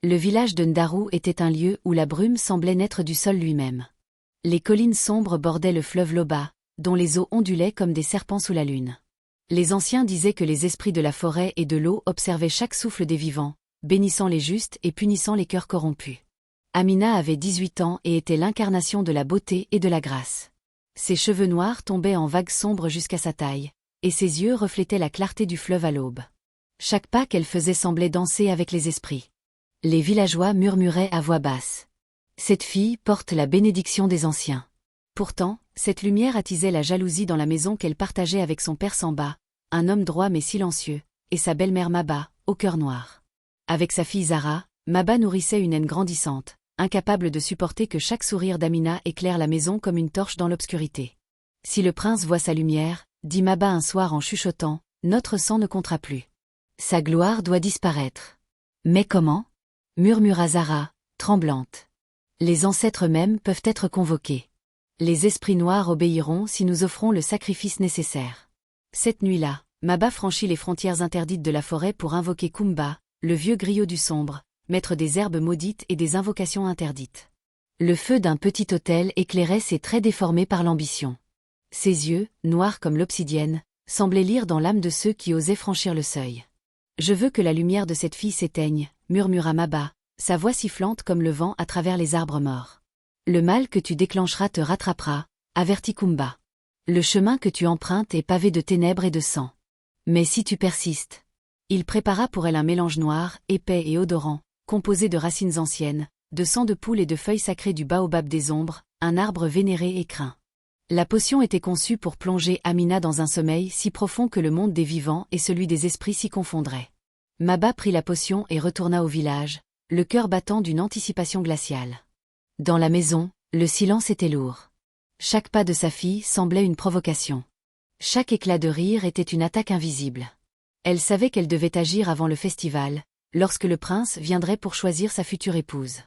Le village de Ndaru était un lieu où la brume semblait naître du sol lui-même. Les collines sombres bordaient le fleuve Loba, dont les eaux ondulaient comme des serpents sous la lune. Les anciens disaient que les esprits de la forêt et de l'eau observaient chaque souffle des vivants, bénissant les justes et punissant les cœurs corrompus. Amina avait 18 ans et était l'incarnation de la beauté et de la grâce. Ses cheveux noirs tombaient en vagues sombres jusqu'à sa taille, et ses yeux reflétaient la clarté du fleuve à l'aube. Chaque pas qu'elle faisait semblait danser avec les esprits. Les villageois murmuraient à voix basse. Cette fille porte la bénédiction des anciens. Pourtant, cette lumière attisait la jalousie dans la maison qu'elle partageait avec son père Samba, un homme droit mais silencieux, et sa belle-mère Maba, au cœur noir. Avec sa fille Zara, Maba nourrissait une haine grandissante, incapable de supporter que chaque sourire d'Amina éclaire la maison comme une torche dans l'obscurité. Si le prince voit sa lumière, dit Maba un soir en chuchotant, notre sang ne comptera plus. Sa gloire doit disparaître. Mais comment? Murmura Zara, tremblante. Les ancêtres mêmes peuvent être convoqués. Les esprits noirs obéiront si nous offrons le sacrifice nécessaire. Cette nuit-là, Maba franchit les frontières interdites de la forêt pour invoquer Kumba, le vieux griot du sombre, maître des herbes maudites et des invocations interdites. Le feu d'un petit autel éclairait ses traits déformés par l'ambition. Ses yeux, noirs comme l'obsidienne, semblaient lire dans l'âme de ceux qui osaient franchir le seuil. « Je veux que la lumière de cette fille s'éteigne », murmura Maba, sa voix sifflante comme le vent à travers les arbres morts. « Le mal que tu déclencheras te rattrapera, avertit Kumba. Le chemin que tu empruntes est pavé de ténèbres et de sang. Mais si tu persistes... » Il prépara pour elle un mélange noir, épais et odorant, composé de racines anciennes, de sang de poule et de feuilles sacrées du baobab des ombres, un arbre vénéré et craint. La potion était conçue pour plonger Amina dans un sommeil si profond que le monde des vivants et celui des esprits s'y confondraient. Maba prit la potion et retourna au village, le cœur battant d'une anticipation glaciale. Dans la maison, le silence était lourd. Chaque pas de sa fille semblait une provocation. Chaque éclat de rire était une attaque invisible. Elle savait qu'elle devait agir avant le festival, lorsque le prince viendrait pour choisir sa future épouse.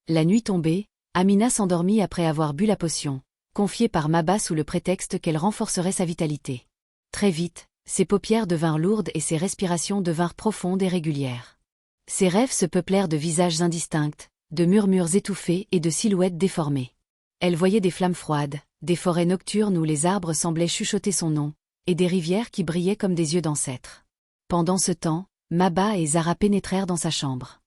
La nuit tombée, Amina s'endormit après avoir bu la potion, confiée par Maba sous le prétexte qu'elle renforcerait sa vitalité. Très vite, ses paupières devinrent lourdes et ses respirations devinrent profondes et régulières. Ses rêves se peuplèrent de visages indistincts, de murmures étouffés et de silhouettes déformées. Elle voyait des flammes froides, des forêts nocturnes où les arbres semblaient chuchoter son nom, et des rivières qui brillaient comme des yeux d'ancêtres. Pendant ce temps, Maba et Zara pénétrèrent dans sa chambre.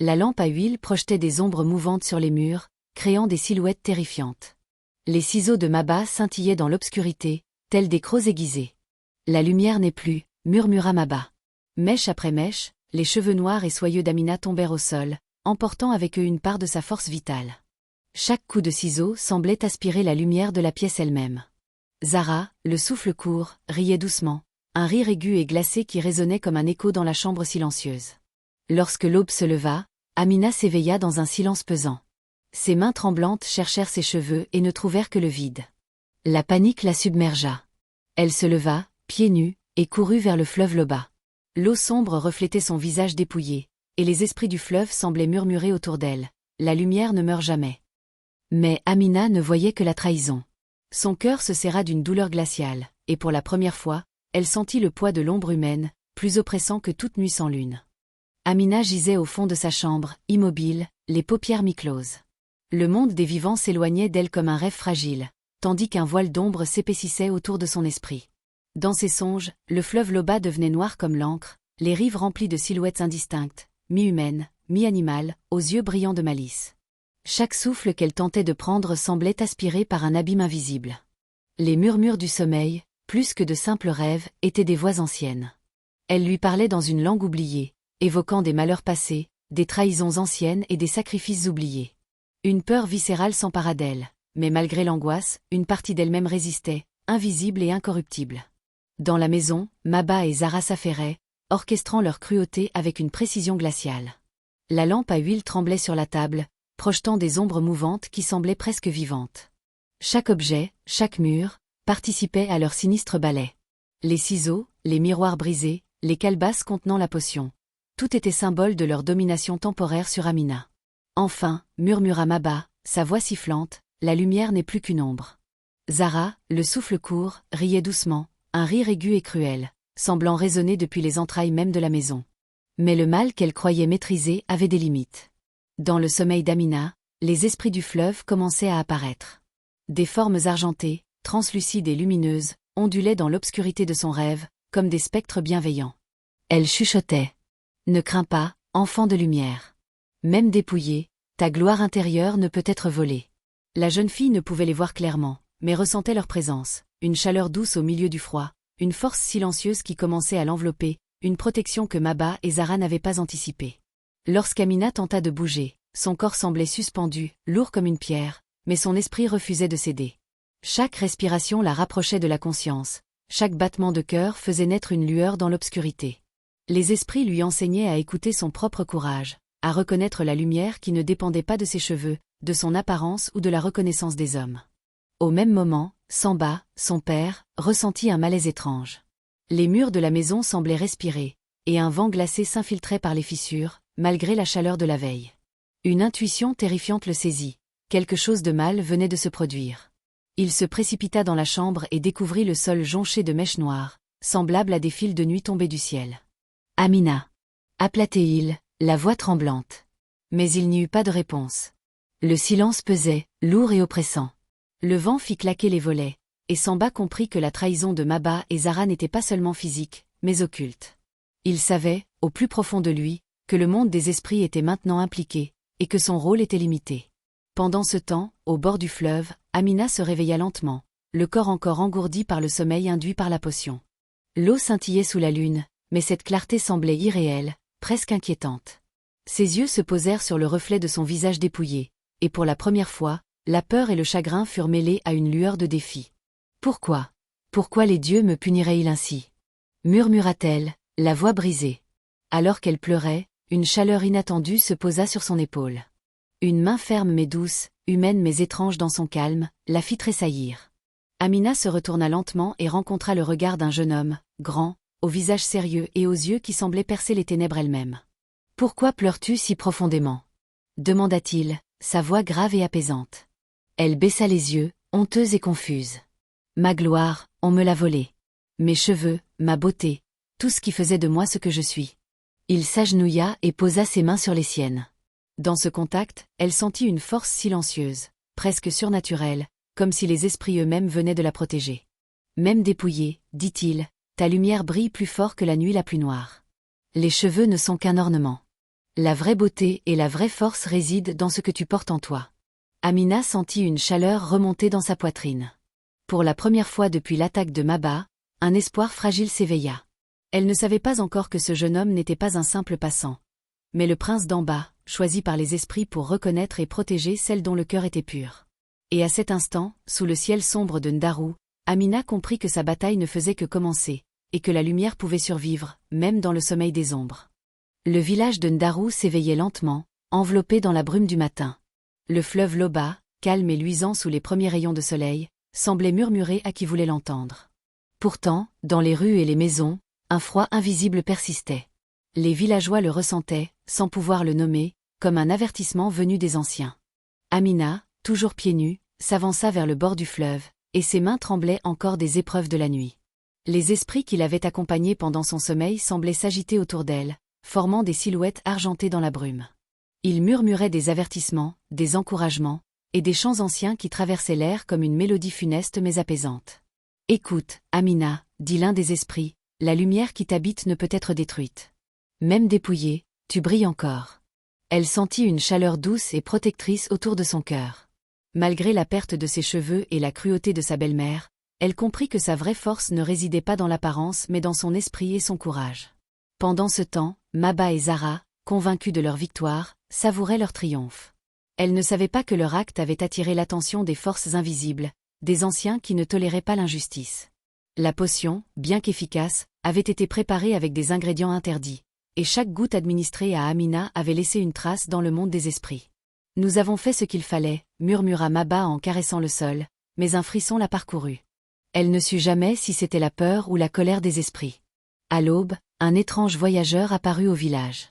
La lampe à huile projetait des ombres mouvantes sur les murs, créant des silhouettes terrifiantes. Les ciseaux de Maba scintillaient dans l'obscurité, tels des crocs aiguisés. « La lumière n'est plus », murmura Maba. Mèche après mèche, les cheveux noirs et soyeux d'Amina tombèrent au sol, emportant avec eux une part de sa force vitale. Chaque coup de ciseau semblait aspirer la lumière de la pièce elle-même. Zara, le souffle court, riait doucement, un rire aigu et glacé qui résonnait comme un écho dans la chambre silencieuse. Lorsque l'aube se leva, Amina s'éveilla dans un silence pesant. Ses mains tremblantes cherchèrent ses cheveux et ne trouvèrent que le vide. La panique la submergea. Elle se leva, pieds nus, et courut vers le fleuve Loba. L'eau sombre reflétait son visage dépouillé, et les esprits du fleuve semblaient murmurer autour d'elle. La lumière ne meurt jamais. Mais Amina ne voyait que la trahison. Son cœur se serra d'une douleur glaciale, et pour la première fois, elle sentit le poids de l'ombre humaine, plus oppressant que toute nuit sans lune. Amina gisait au fond de sa chambre, immobile, les paupières mi-closes. Le monde des vivants s'éloignait d'elle comme un rêve fragile, tandis qu'un voile d'ombre s'épaississait autour de son esprit. Dans ses songes, le fleuve Loba devenait noir comme l'encre, les rives remplies de silhouettes indistinctes, mi-humaines, mi-animales, aux yeux brillants de malice. Chaque souffle qu'elle tentait de prendre semblait aspiré par un abîme invisible. Les murmures du sommeil, plus que de simples rêves, étaient des voix anciennes. Elles lui parlaient dans une langue oubliée, évoquant des malheurs passés, des trahisons anciennes et des sacrifices oubliés. Une peur viscérale s'empara d'elle, mais malgré l'angoisse, une partie d'elle-même résistait, invisible et incorruptible. Dans la maison, Maba et Zara s'affairaient, orchestrant leur cruauté avec une précision glaciale. La lampe à huile tremblait sur la table, projetant des ombres mouvantes qui semblaient presque vivantes. Chaque objet, chaque mur, participait à leur sinistre ballet. Les ciseaux, les miroirs brisés, les calebasses contenant la potion. Tout était symbole de leur domination temporaire sur Amina. Enfin, murmura Maba, sa voix sifflante, la lumière n'est plus qu'une ombre. Zara, le souffle court, riait doucement, un rire aigu et cruel, semblant résonner depuis les entrailles même de la maison. Mais le mal qu'elle croyait maîtriser avait des limites. Dans le sommeil d'Amina, les esprits du fleuve commençaient à apparaître. Des formes argentées, translucides et lumineuses, ondulaient dans l'obscurité de son rêve, comme des spectres bienveillants. Elle chuchotait. « Ne crains pas, enfant de lumière. Même dépouillée, ta gloire intérieure ne peut être volée. » La jeune fille ne pouvait les voir clairement, mais ressentait leur présence, une chaleur douce au milieu du froid, une force silencieuse qui commençait à l'envelopper, une protection que Maba et Zara n'avaient pas anticipée. Lorsqu'Amina tenta de bouger, son corps semblait suspendu, lourd comme une pierre, mais son esprit refusait de céder. Chaque respiration la rapprochait de la conscience, chaque battement de cœur faisait naître une lueur dans l'obscurité. Les esprits lui enseignaient à écouter son propre courage, à reconnaître la lumière qui ne dépendait pas de ses cheveux, de son apparence ou de la reconnaissance des hommes. Au même moment, Samba, son père, ressentit un malaise étrange. Les murs de la maison semblaient respirer, et un vent glacé s'infiltrait par les fissures, malgré la chaleur de la veille. Une intuition terrifiante le saisit. Quelque chose de mal venait de se produire. Il se précipita dans la chambre et découvrit le sol jonché de mèches noires, semblables à des fils de nuit tombés du ciel. « Amina » appela-t-il, la voix tremblante. Mais il n'y eut pas de réponse. Le silence pesait, lourd et oppressant. Le vent fit claquer les volets, et Samba comprit que la trahison de Maba et Zara n'était pas seulement physique, mais occulte. Il savait, au plus profond de lui, que le monde des esprits était maintenant impliqué, et que son rôle était limité. Pendant ce temps, au bord du fleuve, Amina se réveilla lentement, le corps encore engourdi par le sommeil induit par la potion. L'eau scintillait sous la lune, mais cette clarté semblait irréelle, presque inquiétante. Ses yeux se posèrent sur le reflet de son visage dépouillé, et pour la première fois, la peur et le chagrin furent mêlés à une lueur de défi. « Pourquoi ? Pourquoi les dieux me puniraient-ils ainsi ?» murmura-t-elle, la voix brisée. Alors qu'elle pleurait, une chaleur inattendue se posa sur son épaule. Une main ferme mais douce, humaine mais étrange dans son calme, la fit tressaillir. Amina se retourna lentement et rencontra le regard d'un jeune homme, grand, au visage sérieux et aux yeux qui semblaient percer les ténèbres elles-mêmes. « Pourquoi pleures-tu si profondément » demanda-t-il, sa voix grave et apaisante. Elle baissa les yeux, honteuse et confuse. « Ma gloire, on me l'a volée. Mes cheveux, ma beauté, tout ce qui faisait de moi ce que je suis. » Il s'agenouilla et posa ses mains sur les siennes. Dans ce contact, elle sentit une force silencieuse, presque surnaturelle, comme si les esprits eux-mêmes venaient de la protéger. « Même dépouillée, dit-il, ta lumière brille plus fort que la nuit la plus noire. Les cheveux ne sont qu'un ornement. La vraie beauté et la vraie force résident dans ce que tu portes en toi. » Amina sentit une chaleur remonter dans sa poitrine. Pour la première fois depuis l'attaque de Maba, un espoir fragile s'éveilla. Elle ne savait pas encore que ce jeune homme n'était pas un simple passant, mais le prince d'en bas, choisi par les esprits pour reconnaître et protéger celle dont le cœur était pur. Et à cet instant, sous le ciel sombre de Ndarou, Amina comprit que sa bataille ne faisait que commencer, et que la lumière pouvait survivre, même dans le sommeil des ombres. Le village de Ndarou s'éveillait lentement, enveloppé dans la brume du matin. Le fleuve Loba, calme et luisant sous les premiers rayons de soleil, semblait murmurer à qui voulait l'entendre. Pourtant, dans les rues et les maisons, un froid invisible persistait. Les villageois le ressentaient, sans pouvoir le nommer, comme un avertissement venu des anciens. Amina, toujours pieds nus, s'avança vers le bord du fleuve, et ses mains tremblaient encore des épreuves de la nuit. Les esprits qui l'avaient accompagnée pendant son sommeil semblaient s'agiter autour d'elle, formant des silhouettes argentées dans la brume. Ils murmuraient des avertissements, des encouragements, et des chants anciens qui traversaient l'air comme une mélodie funeste mais apaisante. « Écoute, Amina, dit l'un des esprits, la lumière qui t'habite ne peut être détruite. Même dépouillée, tu brilles encore. » Elle sentit une chaleur douce et protectrice autour de son cœur. Malgré la perte de ses cheveux et la cruauté de sa belle-mère, elle comprit que sa vraie force ne résidait pas dans l'apparence mais dans son esprit et son courage. Pendant ce temps, Maba et Zara, convaincus de leur victoire, savouraient leur triomphe. Elles ne savaient pas que leur acte avait attiré l'attention des forces invisibles, des anciens qui ne toléraient pas l'injustice. La potion, bien qu'efficace, avait été préparée avec des ingrédients interdits, et chaque goutte administrée à Amina avait laissé une trace dans le monde des esprits. « Nous avons fait ce qu'il fallait », murmura Maba en caressant le sol, mais un frisson la parcourut. Elle ne sut jamais si c'était la peur ou la colère des esprits. À l'aube, un étrange voyageur apparut au village.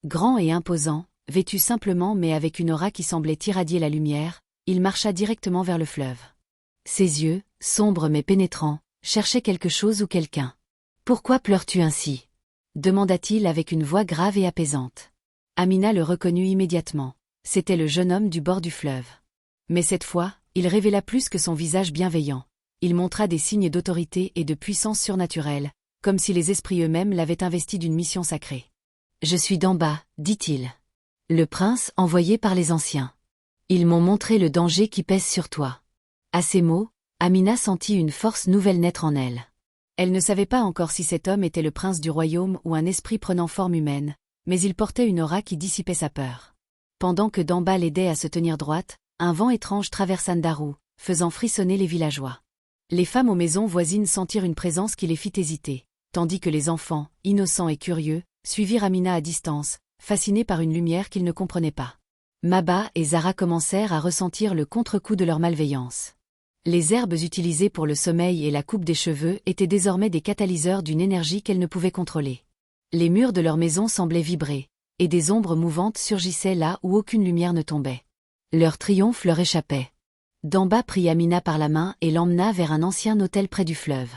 Grand et imposant, vêtu simplement mais avec une aura qui semblait irradier la lumière, il marcha directement vers le fleuve. Ses yeux, sombres mais pénétrants, cherchaient quelque chose ou quelqu'un. « Pourquoi pleures-tu ainsi ?» demanda-t-il avec une voix grave et apaisante. Amina le reconnut immédiatement. C'était le jeune homme du bord du fleuve. Mais cette fois, il révéla plus que son visage bienveillant. Il montra des signes d'autorité et de puissance surnaturelle, comme si les esprits eux-mêmes l'avaient investi d'une mission sacrée. « Je suis d'en bas, dit-il. Le prince envoyé par les anciens. Ils m'ont montré le danger qui pèse sur toi. » À ces mots, Amina sentit une force nouvelle naître en elle. Elle ne savait pas encore si cet homme était le prince du royaume ou un esprit prenant forme humaine, mais il portait une aura qui dissipait sa peur. Pendant que Damba l'aidait à se tenir droite, un vent étrange traversa Ndarou, faisant frissonner les villageois. Les femmes aux maisons voisines sentirent une présence qui les fit hésiter, tandis que les enfants, innocents et curieux, suivirent Amina à distance, fascinés par une lumière qu'ils ne comprenaient pas. Maba et Zara commencèrent à ressentir le contre-coup de leur malveillance. Les herbes utilisées pour le sommeil et la coupe des cheveux étaient désormais des catalyseurs d'une énergie qu'elles ne pouvaient contrôler. Les murs de leur maison semblaient vibrer, et des ombres mouvantes surgissaient là où aucune lumière ne tombait. Leur triomphe leur échappait. Damba prit Amina par la main et l'emmena vers un ancien autel près du fleuve.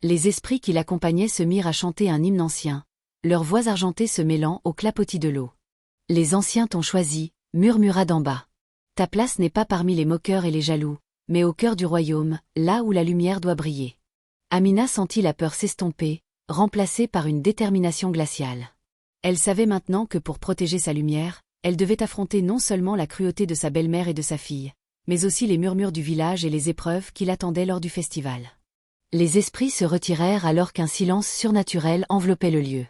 Les esprits qui l'accompagnaient se mirent à chanter un hymne ancien, leurs voix argentées se mêlant au clapotis de l'eau. « Les anciens t'ont choisi », murmura Damba. « Ta place n'est pas parmi les moqueurs et les jaloux, mais au cœur du royaume, là où la lumière doit briller. » Amina sentit la peur s'estomper, remplacée par une détermination glaciale. Elle savait maintenant que pour protéger sa lumière, elle devait affronter non seulement la cruauté de sa belle-mère et de sa fille, mais aussi les murmures du village et les épreuves qui l'attendaient lors du festival. Les esprits se retirèrent alors qu'un silence surnaturel enveloppait le lieu.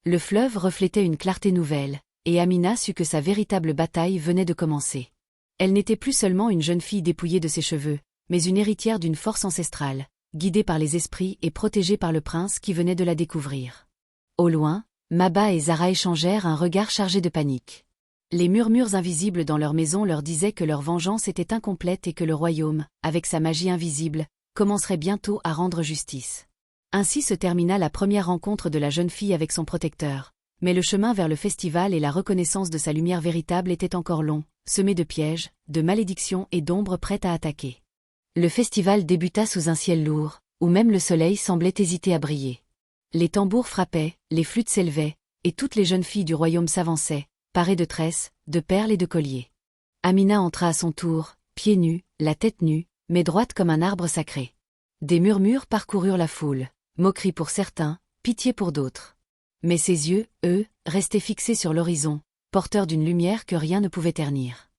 Le fleuve reflétait une clarté nouvelle, et Amina sut que sa véritable bataille venait de commencer. Elle n'était plus seulement une jeune fille dépouillée de ses cheveux, mais une héritière d'une force ancestrale, guidée par les esprits et protégée par le prince qui venait de la découvrir. Au loin, Maba et Zara échangèrent un regard chargé de panique. Les murmures invisibles dans leur maison leur disaient que leur vengeance était incomplète et que le royaume, avec sa magie invisible, commencerait bientôt à rendre justice. Ainsi se termina la première rencontre de la jeune fille avec son protecteur, mais le chemin vers le festival et la reconnaissance de sa lumière véritable était encore long, semé de pièges, de malédictions et d'ombres prêtes à attaquer. Le festival débuta sous un ciel lourd, où même le soleil semblait hésiter à briller. Les tambours frappaient, les flûtes s'élevaient, et toutes les jeunes filles du royaume s'avançaient, parées de tresses, de perles et de colliers. Amina entra à son tour, pieds nus, la tête nue, mais droite comme un arbre sacré. Des murmures parcoururent la foule, moquerie pour certains, pitié pour d'autres. Mais ses yeux, eux, restaient fixés sur l'horizon, porteurs d'une lumière que rien ne pouvait ternir.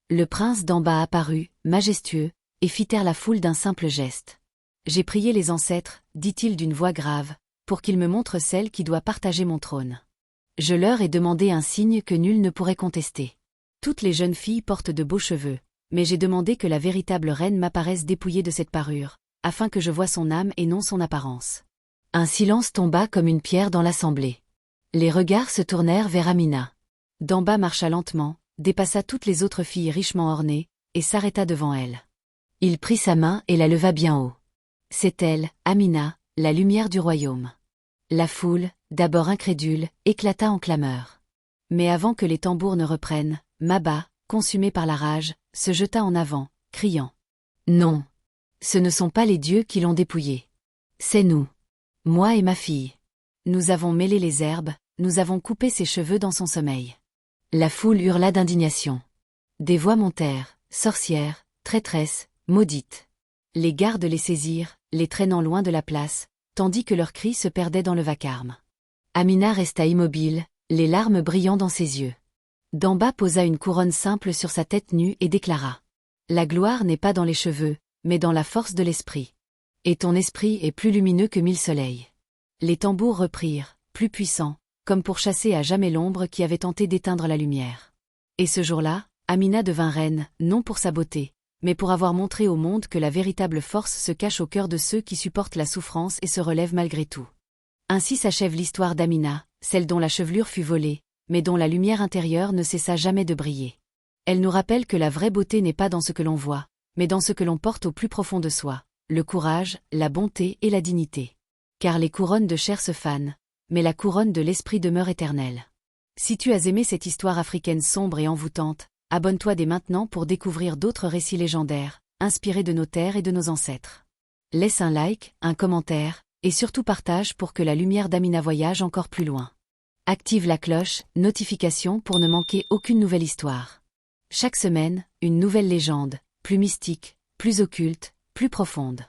Le prince d'en bas apparut, majestueux, et fit taire la foule d'un simple geste. « J'ai prié les ancêtres, dit-il d'une voix grave, pour qu'ils me montrent celle qui doit partager mon trône. Je leur ai demandé un signe que nul ne pourrait contester. Toutes les jeunes filles portent de beaux cheveux, mais j'ai demandé que la véritable reine m'apparaisse dépouillée de cette parure, afin que je voie son âme et non son apparence. » Un silence tomba comme une pierre dans l'assemblée. Les regards se tournèrent vers Amina. Damba marcha lentement, dépassa toutes les autres filles richement ornées, et s'arrêta devant elle. Il prit sa main et la leva bien haut. C'est elle, Amina, la lumière du royaume. La foule, d'abord incrédule, éclata en clameurs. Mais avant que les tambours ne reprennent, Maba, consumé par la rage, se jeta en avant, criant. « Non. Ce ne sont pas les dieux qui l'ont dépouillée. C'est nous. Moi et ma fille. Nous avons mêlé les herbes, nous avons coupé ses cheveux dans son sommeil. » La foule hurla d'indignation. Des voix montèrent, sorcières, traîtresses, maudites. Les gardes les saisirent, les traînant loin de la place, tandis que leurs cris se perdaient dans le vacarme. Amina resta immobile, les larmes brillant dans ses yeux. Damba posa une couronne simple sur sa tête nue et déclara. « La gloire n'est pas dans les cheveux, mais dans la force de l'esprit. Et ton esprit est plus lumineux que 1000 soleils. » Les tambours reprirent, plus puissants, comme pour chasser à jamais l'ombre qui avait tenté d'éteindre la lumière. Et ce jour-là, Amina devint reine, non pour sa beauté, mais pour avoir montré au monde que la véritable force se cache au cœur de ceux qui supportent la souffrance et se relèvent malgré tout. Ainsi s'achève l'histoire d'Amina, celle dont la chevelure fut volée, mais dont la lumière intérieure ne cessa jamais de briller. Elle nous rappelle que la vraie beauté n'est pas dans ce que l'on voit, mais dans ce que l'on porte au plus profond de soi, le courage, la bonté et la dignité. Car les couronnes de chair se fanent, mais la couronne de l'esprit demeure éternelle. Si tu as aimé cette histoire africaine sombre et envoûtante, abonne-toi dès maintenant pour découvrir d'autres récits légendaires, inspirés de nos terres et de nos ancêtres. Laisse un like, un commentaire, et surtout partage pour que la lumière d'Amina voyage encore plus loin. Active la cloche, notification pour ne manquer aucune nouvelle histoire. Chaque semaine, une nouvelle légende, plus mystique, plus occulte, plus profonde.